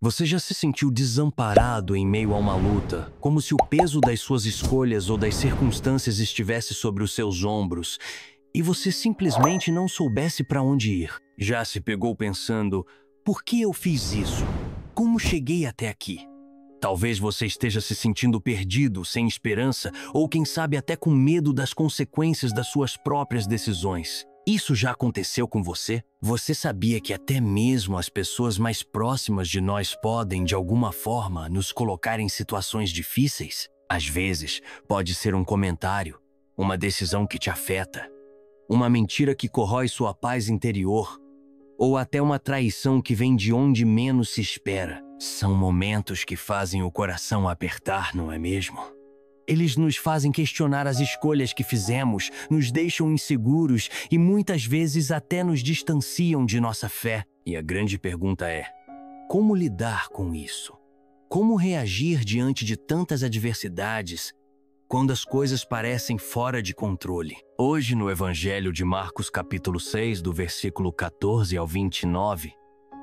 Você já se sentiu desamparado em meio a uma luta, como se o peso das suas escolhas ou das circunstâncias estivesse sobre os seus ombros e você simplesmente não soubesse para onde ir? Já se pegou pensando: por que eu fiz isso? Como cheguei até aqui? Talvez você esteja se sentindo perdido, sem esperança, ou quem sabe até com medo das consequências das suas próprias decisões. Isso já aconteceu com você? Você sabia que até mesmo as pessoas mais próximas de nós podem, de alguma forma, nos colocar em situações difíceis? Às vezes, pode ser um comentário, uma decisão que te afeta, uma mentira que corrói sua paz interior, ou até uma traição que vem de onde menos se espera. São momentos que fazem o coração apertar, não é mesmo? Eles nos fazem questionar as escolhas que fizemos, nos deixam inseguros e muitas vezes até nos distanciam de nossa fé. E a grande pergunta é: como lidar com isso? Como reagir diante de tantas adversidades quando as coisas parecem fora de controle? Hoje, no Evangelho de Marcos, capítulo 6, do versículo 14 ao 29,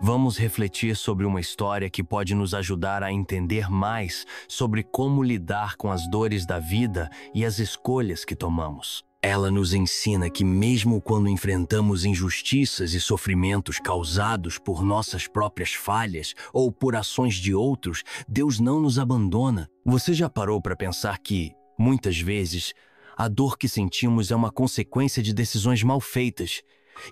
vamos refletir sobre uma história que pode nos ajudar a entender mais sobre como lidar com as dores da vida e as escolhas que tomamos. Ela nos ensina que mesmo quando enfrentamos injustiças e sofrimentos causados por nossas próprias falhas ou por ações de outros, Deus não nos abandona. Você já parou para pensar que, muitas vezes, a dor que sentimos é uma consequência de decisões mal feitas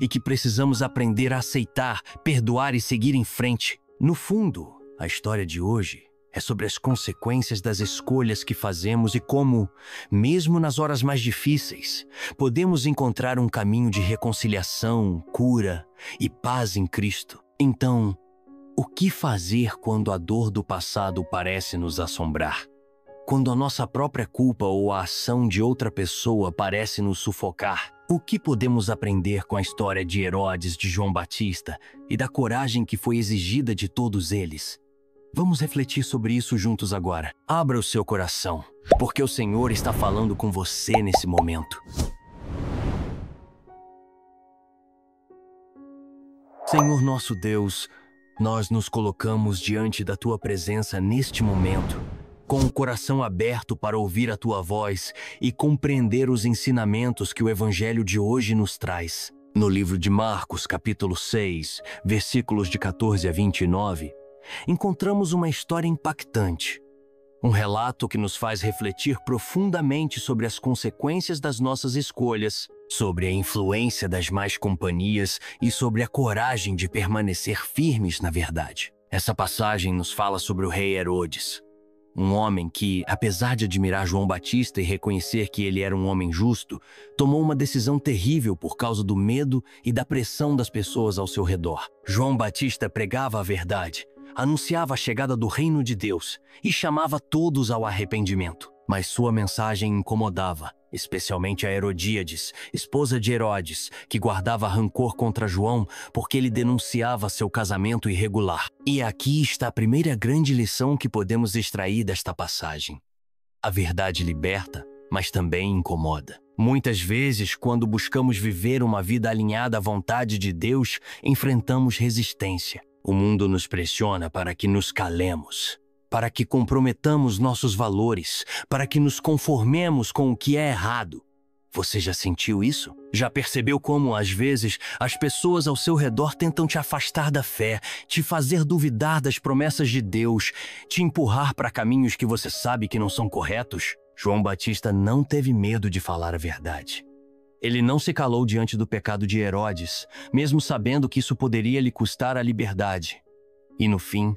e que precisamos aprender a aceitar, perdoar e seguir em frente? No fundo, a história de hoje é sobre as consequências das escolhas que fazemos e como, mesmo nas horas mais difíceis, podemos encontrar um caminho de reconciliação, cura e paz em Cristo. Então, o que fazer quando a dor do passado parece nos assombrar? Quando a nossa própria culpa ou a ação de outra pessoa parece nos sufocar? O que podemos aprender com a história de Herodes, de João Batista e da coragem que foi exigida de todos eles? Vamos refletir sobre isso juntos agora. Abra o seu coração, porque o Senhor está falando com você nesse momento. Senhor nosso Deus, nós nos colocamos diante da Tua presença neste momento, com o coração aberto para ouvir a Tua voz e compreender os ensinamentos que o Evangelho de hoje nos traz. No livro de Marcos, capítulo 6, versículos de 14 a 29, encontramos uma história impactante. Um relato que nos faz refletir profundamente sobre as consequências das nossas escolhas, sobre a influência das más companhias e sobre a coragem de permanecer firmes na verdade. Essa passagem nos fala sobre o rei Herodes, um homem que, apesar de admirar João Batista e reconhecer que ele era um homem justo, tomou uma decisão terrível por causa do medo e da pressão das pessoas ao seu redor. João Batista pregava a verdade, anunciava a chegada do reino de Deus e chamava todos ao arrependimento. Mas sua mensagem incomodava, especialmente a Herodíades, esposa de Herodes, que guardava rancor contra João porque ele denunciava seu casamento irregular. E aqui está a primeira grande lição que podemos extrair desta passagem. A verdade liberta, mas também incomoda. Muitas vezes, quando buscamos viver uma vida alinhada à vontade de Deus, enfrentamos resistência. O mundo nos pressiona para que nos calemos, para que comprometamos nossos valores, para que nos conformemos com o que é errado. Você já sentiu isso? Já percebeu como, às vezes, as pessoas ao seu redor tentam te afastar da fé, te fazer duvidar das promessas de Deus, te empurrar para caminhos que você sabe que não são corretos? João Batista não teve medo de falar a verdade. Ele não se calou diante do pecado de Herodes, mesmo sabendo que isso poderia lhe custar a liberdade. E, no fim,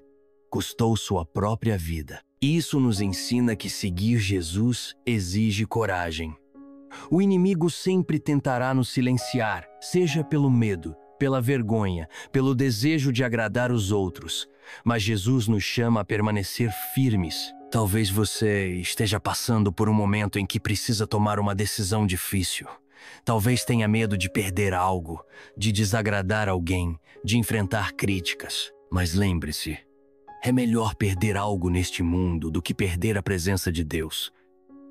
custou sua própria vida. Isso nos ensina que seguir Jesus exige coragem. O inimigo sempre tentará nos silenciar, seja pelo medo, pela vergonha, pelo desejo de agradar os outros. Mas Jesus nos chama a permanecer firmes. Talvez você esteja passando por um momento em que precisa tomar uma decisão difícil. Talvez tenha medo de perder algo, de desagradar alguém, de enfrentar críticas. Mas lembre-se, é melhor perder algo neste mundo do que perder a presença de Deus.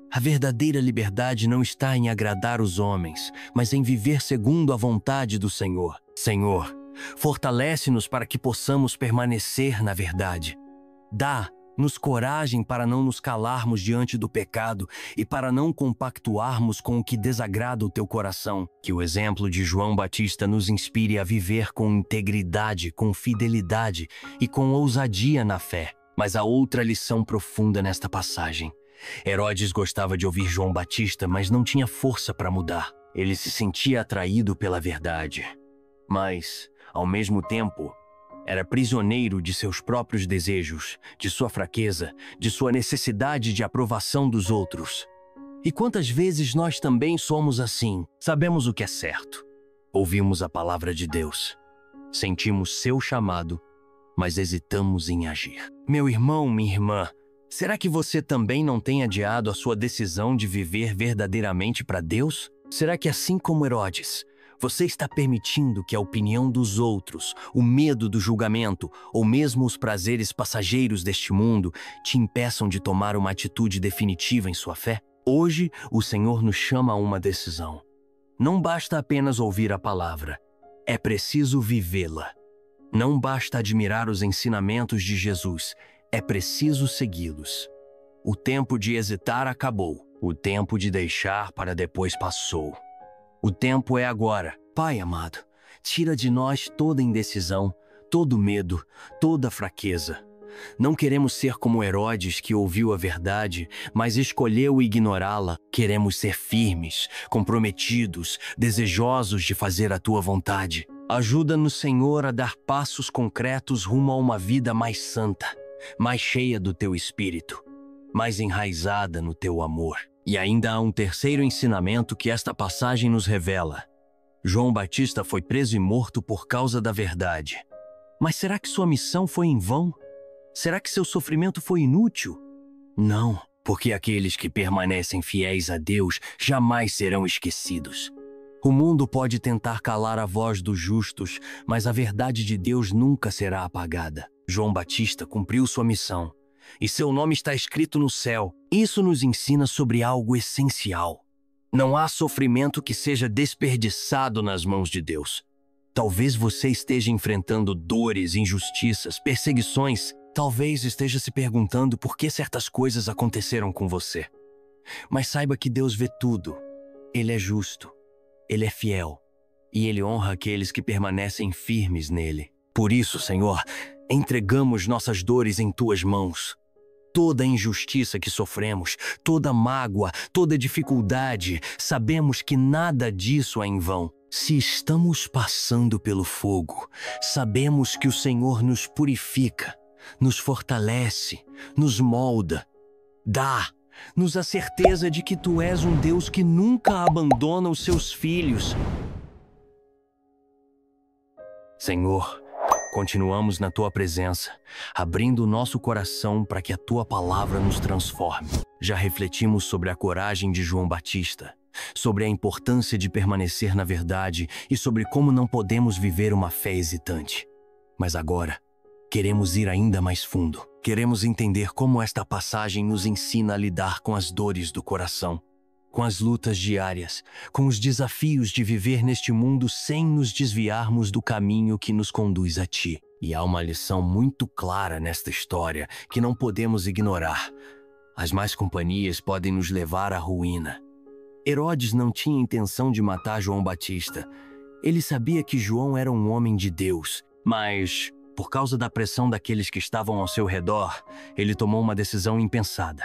A verdadeira liberdade não está em agradar os homens, mas em viver segundo a vontade do Senhor. Senhor, Fortalece-nos para que possamos permanecer na verdade. Dá-nos coragem para não nos calarmos diante do pecado e para não compactuarmos com o que desagrada o teu coração. Que o exemplo de João Batista nos inspire a viver com integridade, com fidelidade e com ousadia na fé. Mas há outra lição profunda nesta passagem. Herodes gostava de ouvir João Batista, mas não tinha força para mudar. Ele se sentia atraído pela verdade, mas, ao mesmo tempo, era prisioneiro de seus próprios desejos, de sua fraqueza, de sua necessidade de aprovação dos outros. E quantas vezes nós também somos assim? Sabemos o que é certo. Ouvimos a palavra de Deus. Sentimos seu chamado, mas hesitamos em agir. Meu irmão, minha irmã, será que você também não tem adiado a sua decisão de viver verdadeiramente para Deus? Será que, assim como Herodes, você está permitindo que a opinião dos outros, o medo do julgamento ou mesmo os prazeres passageiros deste mundo te impeçam de tomar uma atitude definitiva em sua fé? Hoje, o Senhor nos chama a uma decisão. Não basta apenas ouvir a palavra, é preciso vivê-la. Não basta admirar os ensinamentos de Jesus, é preciso segui-los. O tempo de hesitar acabou, o tempo de deixar para depois passou. O tempo é agora. Pai amado, tira de nós toda indecisão, todo medo, toda fraqueza. Não queremos ser como Herodes, que ouviu a verdade, mas escolheu ignorá-la. Queremos ser firmes, comprometidos, desejosos de fazer a tua vontade. Ajuda-nos, Senhor, a dar passos concretos rumo a uma vida mais santa, mais cheia do teu espírito, mais enraizada no teu amor. E ainda há um terceiro ensinamento que esta passagem nos revela. João Batista foi preso e morto por causa da verdade. Mas será que sua missão foi em vão? Será que seu sofrimento foi inútil? Não, porque aqueles que permanecem fiéis a Deus jamais serão esquecidos. O mundo pode tentar calar a voz dos justos, mas a verdade de Deus nunca será apagada. João Batista cumpriu sua missão, e seu nome está escrito no céu. Isso nos ensina sobre algo essencial. Não há sofrimento que seja desperdiçado nas mãos de Deus. Talvez você esteja enfrentando dores, injustiças, perseguições. Talvez esteja se perguntando por que certas coisas aconteceram com você. Mas saiba que Deus vê tudo. Ele é justo, Ele é fiel, e Ele honra aqueles que permanecem firmes nele. Por isso, Senhor, entregamos nossas dores em tuas mãos. Toda a injustiça que sofremos, toda mágoa, toda dificuldade, sabemos que nada disso é em vão. Se estamos passando pelo fogo, sabemos que o Senhor nos purifica, nos fortalece, nos molda. Dá-nos a certeza de que Tu és um Deus que nunca abandona os seus filhos. Senhor, continuamos na Tua presença, abrindo o nosso coração para que a Tua palavra nos transforme. Já refletimos sobre a coragem de João Batista, sobre a importância de permanecer na verdade e sobre como não podemos viver uma fé hesitante. Mas agora, queremos ir ainda mais fundo. Queremos entender como esta passagem nos ensina a lidar com as dores do coração, com as lutas diárias, com os desafios de viver neste mundo sem nos desviarmos do caminho que nos conduz a Ti. E há uma lição muito clara nesta história que não podemos ignorar. As más companhias podem nos levar à ruína. Herodes não tinha intenção de matar João Batista. Ele sabia que João era um homem de Deus, mas, por causa da pressão daqueles que estavam ao seu redor, ele tomou uma decisão impensada.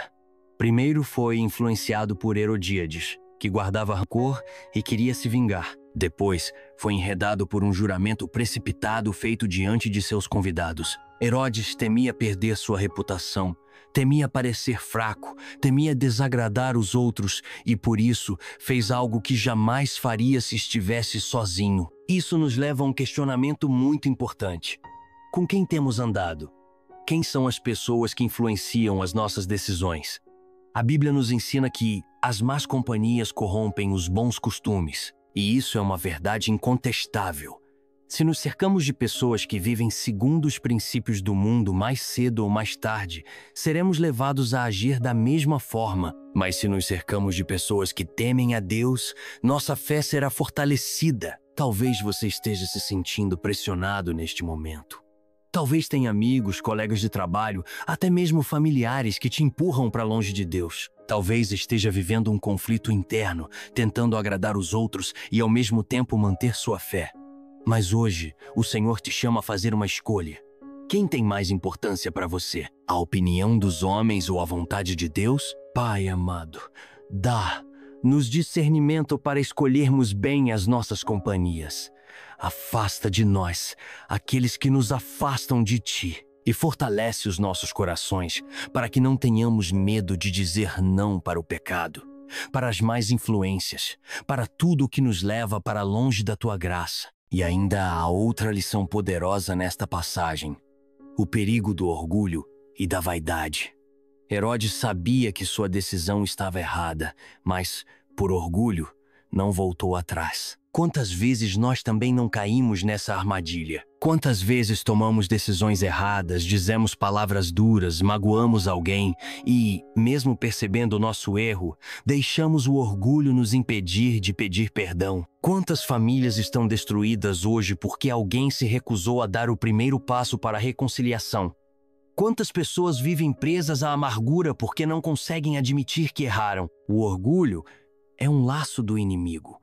Primeiro foi influenciado por Herodíades, que guardava rancor e queria se vingar. Depois, foi enredado por um juramento precipitado feito diante de seus convidados. Herodes temia perder sua reputação, temia parecer fraco, temia desagradar os outros e, por isso, fez algo que jamais faria se estivesse sozinho. Isso nos leva a um questionamento muito importante. Com quem temos andado? Quem são as pessoas que influenciam as nossas decisões? A Bíblia nos ensina que as más companhias corrompem os bons costumes, e isso é uma verdade incontestável. Se nos cercamos de pessoas que vivem segundo os princípios do mundo, mais cedo ou mais tarde, seremos levados a agir da mesma forma. Mas se nos cercamos de pessoas que temem a Deus, nossa fé será fortalecida. Talvez você esteja se sentindo pressionado neste momento. Talvez tenha amigos, colegas de trabalho, até mesmo familiares que te empurram para longe de Deus. Talvez esteja vivendo um conflito interno, tentando agradar os outros e ao mesmo tempo manter sua fé. Mas hoje, o Senhor te chama a fazer uma escolha. Quem tem mais importância para você? A opinião dos homens ou a vontade de Deus? Pai amado, dá-nos discernimento para escolhermos bem as nossas companhias. Afasta de nós aqueles que nos afastam de Ti e fortalece os nossos corações para que não tenhamos medo de dizer não para o pecado, para as más influências, para tudo o que nos leva para longe da Tua graça. E ainda há outra lição poderosa nesta passagem: o perigo do orgulho e da vaidade. Herodes sabia que sua decisão estava errada, mas, por orgulho, não voltou atrás. Quantas vezes nós também não caímos nessa armadilha? Quantas vezes tomamos decisões erradas, dizemos palavras duras, magoamos alguém e, mesmo percebendo o nosso erro, deixamos o orgulho nos impedir de pedir perdão? Quantas famílias estão destruídas hoje porque alguém se recusou a dar o primeiro passo para a reconciliação? Quantas pessoas vivem presas à amargura porque não conseguem admitir que erraram? O orgulho é um laço do inimigo.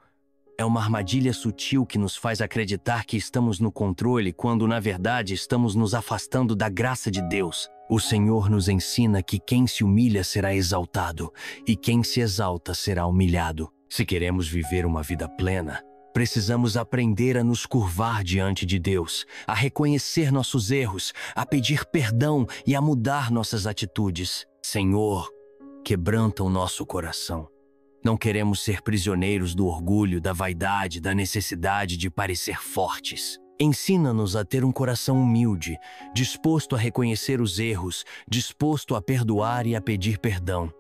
É uma armadilha sutil que nos faz acreditar que estamos no controle quando, na verdade, estamos nos afastando da graça de Deus. O Senhor nos ensina que quem se humilha será exaltado e quem se exalta será humilhado. Se queremos viver uma vida plena, precisamos aprender a nos curvar diante de Deus, a reconhecer nossos erros, a pedir perdão e a mudar nossas atitudes. Senhor, quebranta o nosso coração. Não queremos ser prisioneiros do orgulho, da vaidade, da necessidade de parecer fortes. Ensina-nos a ter um coração humilde, disposto a reconhecer os erros, disposto a perdoar e a pedir perdão.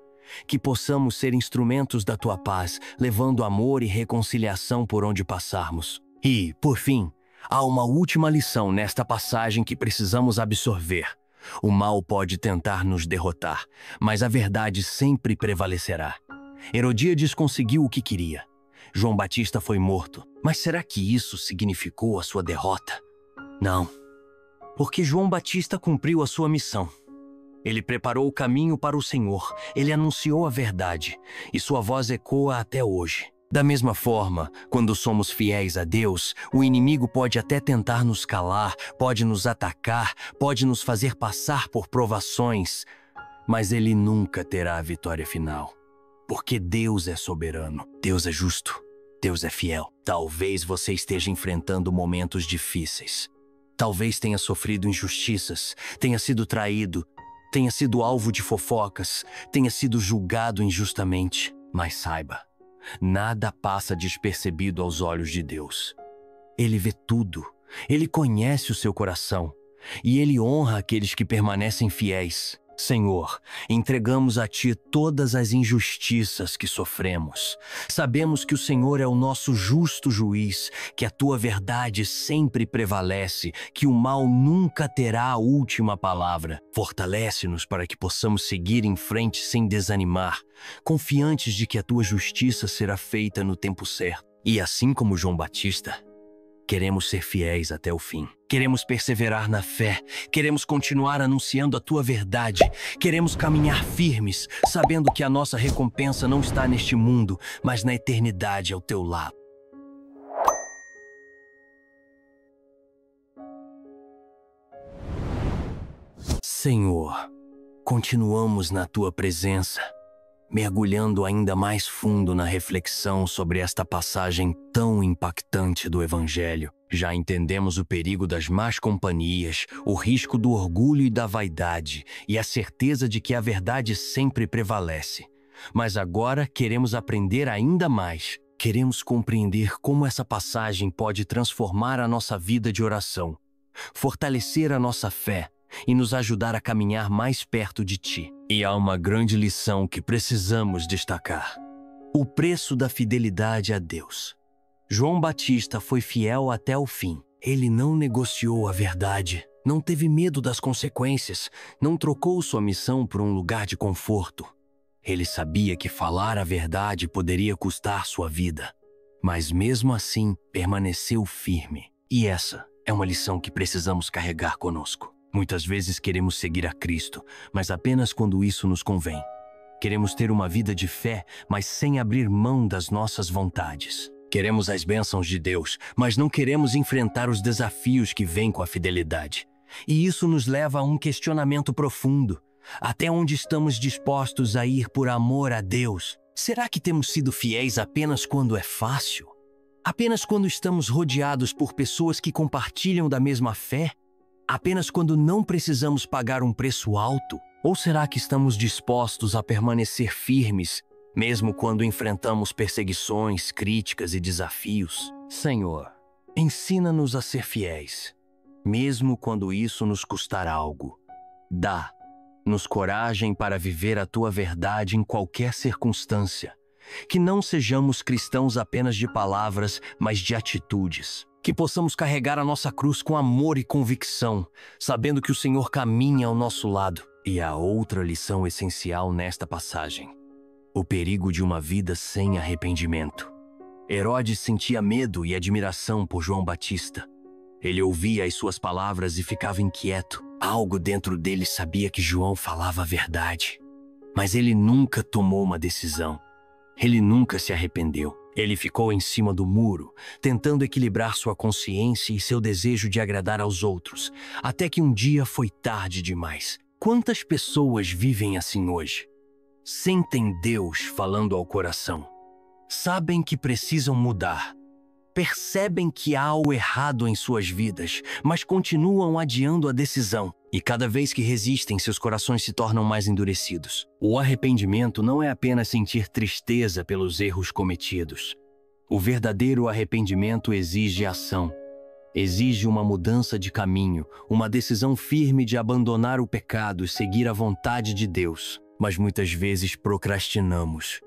Que possamos ser instrumentos da Tua paz, levando amor e reconciliação por onde passarmos. E, por fim, há uma última lição nesta passagem que precisamos absorver. O mal pode tentar nos derrotar, mas a verdade sempre prevalecerá. Herodíades conseguiu o que queria. João Batista foi morto. Mas será que isso significou a sua derrota? Não, porque João Batista cumpriu a sua missão. Ele preparou o caminho para o Senhor, ele anunciou a verdade, e sua voz ecoa até hoje. Da mesma forma, quando somos fiéis a Deus, o inimigo pode até tentar nos calar, pode nos atacar, pode nos fazer passar por provações, mas ele nunca terá a vitória final. Porque Deus é soberano, Deus é justo, Deus é fiel. Talvez você esteja enfrentando momentos difíceis. Talvez tenha sofrido injustiças, tenha sido traído, tenha sido alvo de fofocas, tenha sido julgado injustamente. Mas saiba, nada passa despercebido aos olhos de Deus. Ele vê tudo, Ele conhece o seu coração e Ele honra aqueles que permanecem fiéis. Senhor, entregamos a Ti todas as injustiças que sofremos. Sabemos que o Senhor é o nosso justo juiz, que a Tua verdade sempre prevalece, que o mal nunca terá a última palavra. Fortalece-nos para que possamos seguir em frente sem desanimar, confiantes de que a Tua justiça será feita no tempo certo. E assim como João Batista, queremos ser fiéis até o fim. Queremos perseverar na fé. Queremos continuar anunciando a Tua verdade. Queremos caminhar firmes, sabendo que a nossa recompensa não está neste mundo, mas na eternidade ao Teu lado. Senhor, continuamos na Tua presença, mergulhando ainda mais fundo na reflexão sobre esta passagem tão impactante do Evangelho. Já entendemos o perigo das más companhias, o risco do orgulho e da vaidade, e a certeza de que a verdade sempre prevalece. Mas agora queremos aprender ainda mais. Queremos compreender como essa passagem pode transformar a nossa vida de oração, fortalecer a nossa fé e nos ajudar a caminhar mais perto de Ti. E há uma grande lição que precisamos destacar: o preço da fidelidade a Deus. João Batista foi fiel até o fim. Ele não negociou a verdade, não teve medo das consequências, não trocou sua missão por um lugar de conforto. Ele sabia que falar a verdade poderia custar sua vida. mas mesmo assim permaneceu firme. E essa é uma lição que precisamos carregar conosco. Muitas vezes queremos seguir a Cristo, mas apenas quando isso nos convém. Queremos ter uma vida de fé, mas sem abrir mão das nossas vontades. Queremos as bênçãos de Deus, mas não queremos enfrentar os desafios que vêm com a fidelidade. E isso nos leva a um questionamento profundo. Até onde estamos dispostos a ir por amor a Deus? Será que temos sido fiéis apenas quando é fácil? Apenas quando estamos rodeados por pessoas que compartilham da mesma fé? Apenas quando não precisamos pagar um preço alto? Ou será que estamos dispostos a permanecer firmes, mesmo quando enfrentamos perseguições, críticas e desafios? Senhor, ensina-nos a ser fiéis, mesmo quando isso nos custar algo. Dá-nos coragem para viver a Tua verdade em qualquer circunstância. Que não sejamos cristãos apenas de palavras, mas de atitudes. Que possamos carregar a nossa cruz com amor e convicção, sabendo que o Senhor caminha ao nosso lado. E a outra lição essencial nesta passagem: o perigo de uma vida sem arrependimento. Herodes sentia medo e admiração por João Batista. Ele ouvia as suas palavras e ficava inquieto. Algo dentro dele sabia que João falava a verdade. Mas ele nunca tomou uma decisão. Ele nunca se arrependeu. Ele ficou em cima do muro, tentando equilibrar sua consciência e seu desejo de agradar aos outros, até que um dia foi tarde demais. Quantas pessoas vivem assim hoje? Sentem Deus falando ao coração. Sabem que precisam mudar. Percebem que há algo errado em suas vidas, mas continuam adiando a decisão. E cada vez que resistem, seus corações se tornam mais endurecidos. O arrependimento não é apenas sentir tristeza pelos erros cometidos. O verdadeiro arrependimento exige ação. Exige uma mudança de caminho, uma decisão firme de abandonar o pecado e seguir a vontade de Deus. Mas muitas vezes procrastinamos.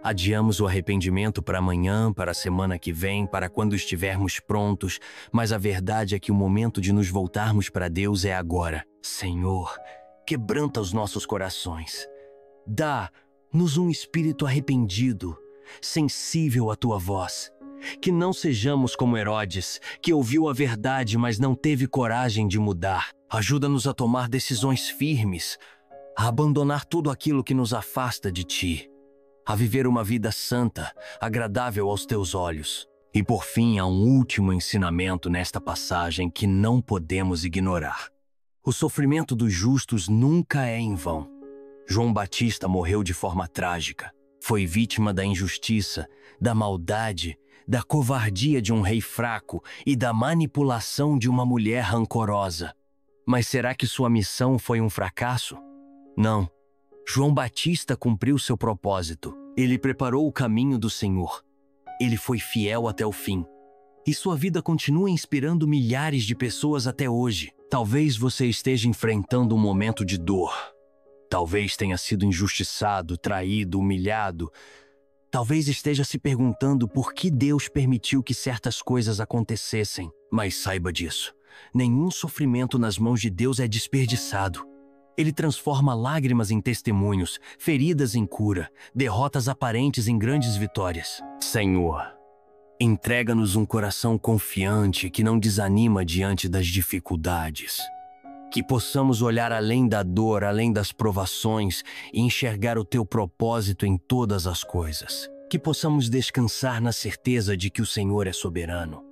Adiamos o arrependimento para amanhã, para a semana que vem, para quando estivermos prontos, mas a verdade é que o momento de nos voltarmos para Deus é agora. Senhor, quebranta os nossos corações. Dá-nos um espírito arrependido, sensível à Tua voz. Que não sejamos como Herodes, que ouviu a verdade, mas não teve coragem de mudar. Ajuda-nos a tomar decisões firmes, a abandonar tudo aquilo que nos afasta de Ti, a viver uma vida santa, agradável aos Teus olhos. E por fim, há um último ensinamento nesta passagem que não podemos ignorar. O sofrimento dos justos nunca é em vão. João Batista morreu de forma trágica. Foi vítima da injustiça, da maldade, da covardia de um rei fraco e da manipulação de uma mulher rancorosa. Mas será que sua missão foi um fracasso? Não. João Batista cumpriu seu propósito. Ele preparou o caminho do Senhor. Ele foi fiel até o fim. E sua vida continua inspirando milhares de pessoas até hoje. Talvez você esteja enfrentando um momento de dor. Talvez tenha sido injustiçado, traído, humilhado. Talvez esteja se perguntando por que Deus permitiu que certas coisas acontecessem. Mas saiba disso. Nenhum sofrimento nas mãos de Deus é desperdiçado. Ele transforma lágrimas em testemunhos, feridas em cura, derrotas aparentes em grandes vitórias. Senhor, entrega-nos um coração confiante que não desanima diante das dificuldades. Que possamos olhar além da dor, além das provações e enxergar o Teu propósito em todas as coisas. Que possamos descansar na certeza de que o Senhor é soberano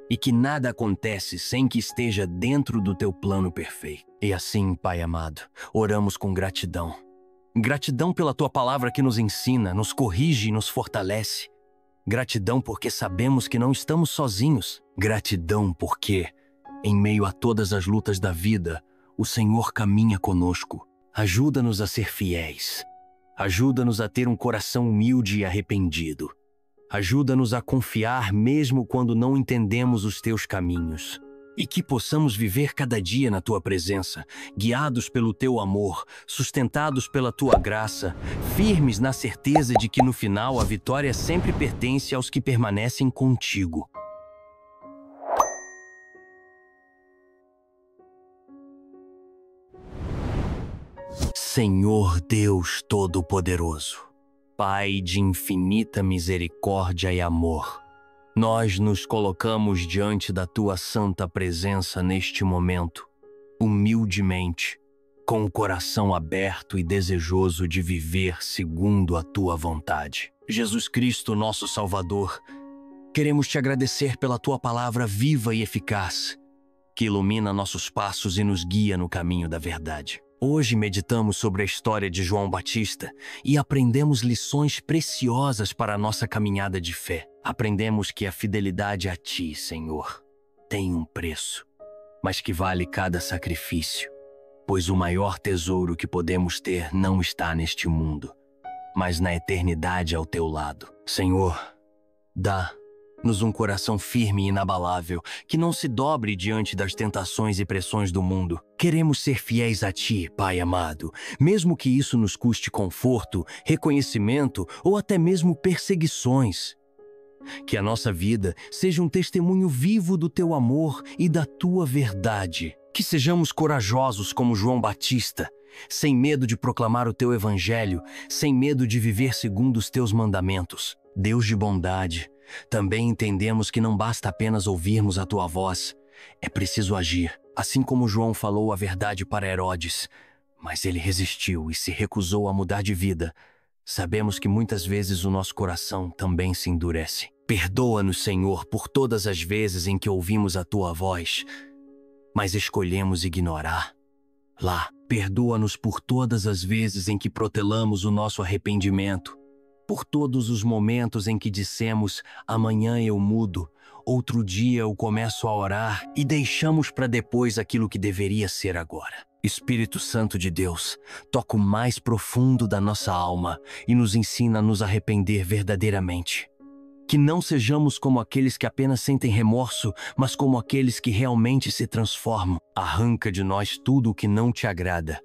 e que nada acontece sem que esteja dentro do Teu plano perfeito. E assim, Pai amado, oramos com gratidão. Gratidão pela Tua palavra que nos ensina, nos corrige e nos fortalece. Gratidão porque sabemos que não estamos sozinhos. Gratidão porque, em meio a todas as lutas da vida, o Senhor caminha conosco. Ajuda-nos a ser fiéis. Ajuda-nos a ter um coração humilde e arrependido. Ajuda-nos a confiar mesmo quando não entendemos os Teus caminhos. E que possamos viver cada dia na Tua presença, guiados pelo Teu amor, sustentados pela Tua graça, firmes na certeza de que no final a vitória sempre pertence aos que permanecem contigo. Senhor Deus Todo-Poderoso, Pai de infinita misericórdia e amor, Nós nos colocamos diante da tua santa presença neste momento, humildemente, com o coração aberto e desejoso de viver segundo a tua vontade. Jesus Cristo, nosso Salvador, queremos te agradecer pela tua palavra viva e eficaz, que ilumina nossos passos e nos guia no caminho da verdade. Hoje meditamos sobre a história de João Batista e aprendemos lições preciosas para a nossa caminhada de fé. Aprendemos que a fidelidade a ti, Senhor, tem um preço, mas que vale cada sacrifício, pois o maior tesouro que podemos ter não está neste mundo, mas na eternidade ao teu lado. Senhor, dá-nos um coração firme e inabalável, que não se dobre diante das tentações e pressões do mundo. Queremos ser fiéis a ti, Pai amado, mesmo que isso nos custe conforto, reconhecimento ou até mesmo perseguições. Que a nossa vida seja um testemunho vivo do teu amor e da tua verdade. Que sejamos corajosos como João Batista, sem medo de proclamar o teu evangelho, sem medo de viver segundo os teus mandamentos. Deus de bondade, também entendemos que não basta apenas ouvirmos a tua voz, é preciso agir. Assim como João falou a verdade para Herodes, mas ele resistiu e se recusou a mudar de vida, sabemos que muitas vezes o nosso coração também se endurece. Perdoa-nos, Senhor, por todas as vezes em que ouvimos a tua voz, mas escolhemos ignorá-la. Perdoa-nos por todas as vezes em que protelamos o nosso arrependimento, por todos os momentos em que dissemos, amanhã eu mudo, outro dia eu começo a orar e deixamos para depois aquilo que deveria ser agora. Espírito Santo de Deus, toca o mais profundo da nossa alma e nos ensina a nos arrepender verdadeiramente. Que não sejamos como aqueles que apenas sentem remorso, mas como aqueles que realmente se transformam. Arranca de nós tudo o que não te agrada.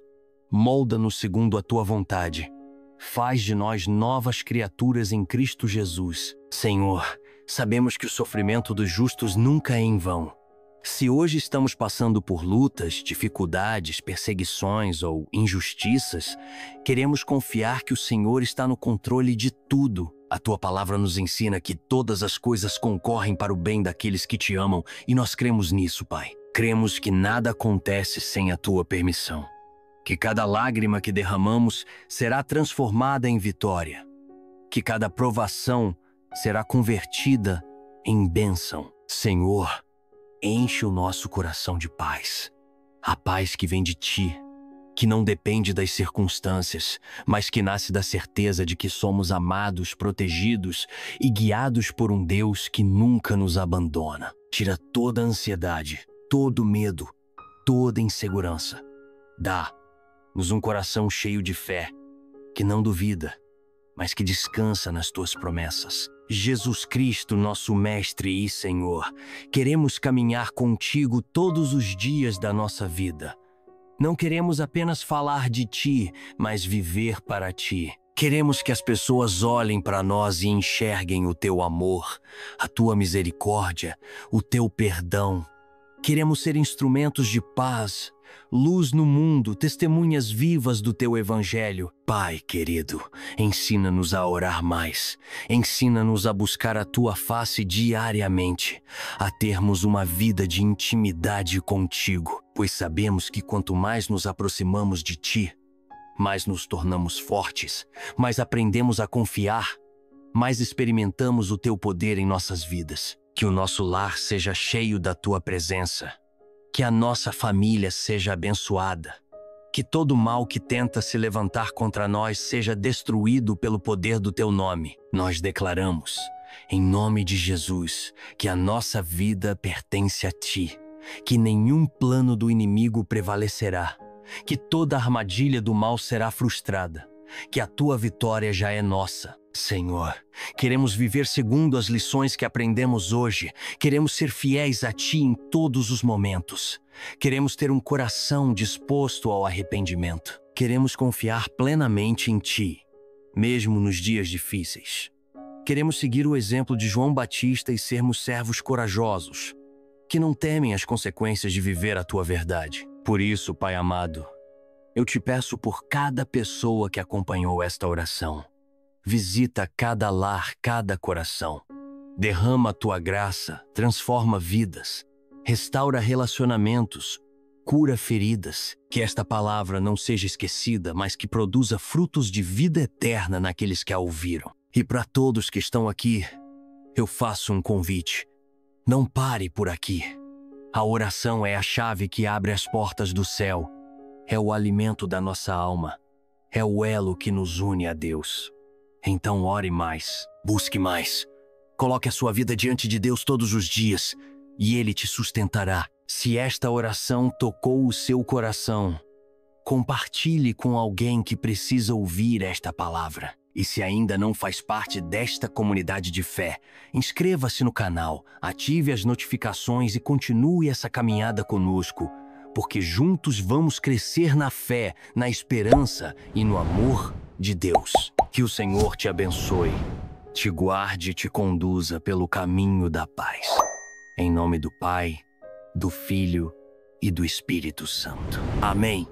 Molda-nos segundo a tua vontade. Faz de nós novas criaturas em Cristo Jesus. Senhor, sabemos que o sofrimento dos justos nunca é em vão. Se hoje estamos passando por lutas, dificuldades, perseguições ou injustiças, queremos confiar que o Senhor está no controle de tudo. A tua palavra nos ensina que todas as coisas concorrem para o bem daqueles que te amam e nós cremos nisso, Pai. Cremos que nada acontece sem a tua permissão. Que cada lágrima que derramamos será transformada em vitória. Que cada provação será convertida em bênção. Senhor, enche o nosso coração de paz. A paz que vem de ti, que não depende das circunstâncias, mas que nasce da certeza de que somos amados, protegidos e guiados por um Deus que nunca nos abandona. Tira toda a ansiedade, todo medo, toda insegurança. Dá-nos um coração cheio de fé, que não duvida, mas que descansa nas tuas promessas. Jesus Cristo, nosso Mestre e Senhor, queremos caminhar contigo todos os dias da nossa vida. Não queremos apenas falar de ti, mas viver para ti. Queremos que as pessoas olhem para nós e enxerguem o teu amor, a tua misericórdia, o teu perdão. Queremos ser instrumentos de paz, luz no mundo, testemunhas vivas do teu evangelho. Pai querido, ensina-nos a orar mais. Ensina-nos a buscar a tua face diariamente, a termos uma vida de intimidade contigo, pois sabemos que quanto mais nos aproximamos de ti, mais nos tornamos fortes, mais aprendemos a confiar, mais experimentamos o teu poder em nossas vidas. Que o nosso lar seja cheio da tua presença. Que a nossa família seja abençoada. Que todo mal que tenta se levantar contra nós seja destruído pelo poder do teu nome. Nós declaramos, em nome de Jesus, que a nossa vida pertence a ti. Que nenhum plano do inimigo prevalecerá. Que toda armadilha do mal será frustrada. Que a tua vitória já é nossa. Senhor, queremos viver segundo as lições que aprendemos hoje. Queremos ser fiéis a ti em todos os momentos. Queremos ter um coração disposto ao arrependimento. Queremos confiar plenamente em ti, mesmo nos dias difíceis. Queremos seguir o exemplo de João Batista e sermos servos corajosos, que não temem as consequências de viver a tua verdade. Por isso, Pai amado, eu te peço por cada pessoa que acompanhou esta oração. Visita cada lar, cada coração. Derrama a tua graça, transforma vidas, restaura relacionamentos, cura feridas. Que esta palavra não seja esquecida, mas que produza frutos de vida eterna naqueles que a ouviram. E para todos que estão aqui, eu faço um convite. Não pare por aqui. A oração é a chave que abre as portas do céu. É o alimento da nossa alma. É o elo que nos une a Deus. Então ore mais, busque mais. Coloque a sua vida diante de Deus todos os dias e Ele te sustentará. Se esta oração tocou o seu coração, compartilhe com alguém que precisa ouvir esta palavra. E se ainda não faz parte desta comunidade de fé, inscreva-se no canal, ative as notificações e continue essa caminhada conosco, porque juntos vamos crescer na fé, na esperança e no amor de Deus. Que o Senhor te abençoe, te guarde e te conduza pelo caminho da paz. Em nome do Pai, do Filho e do Espírito Santo. Amém.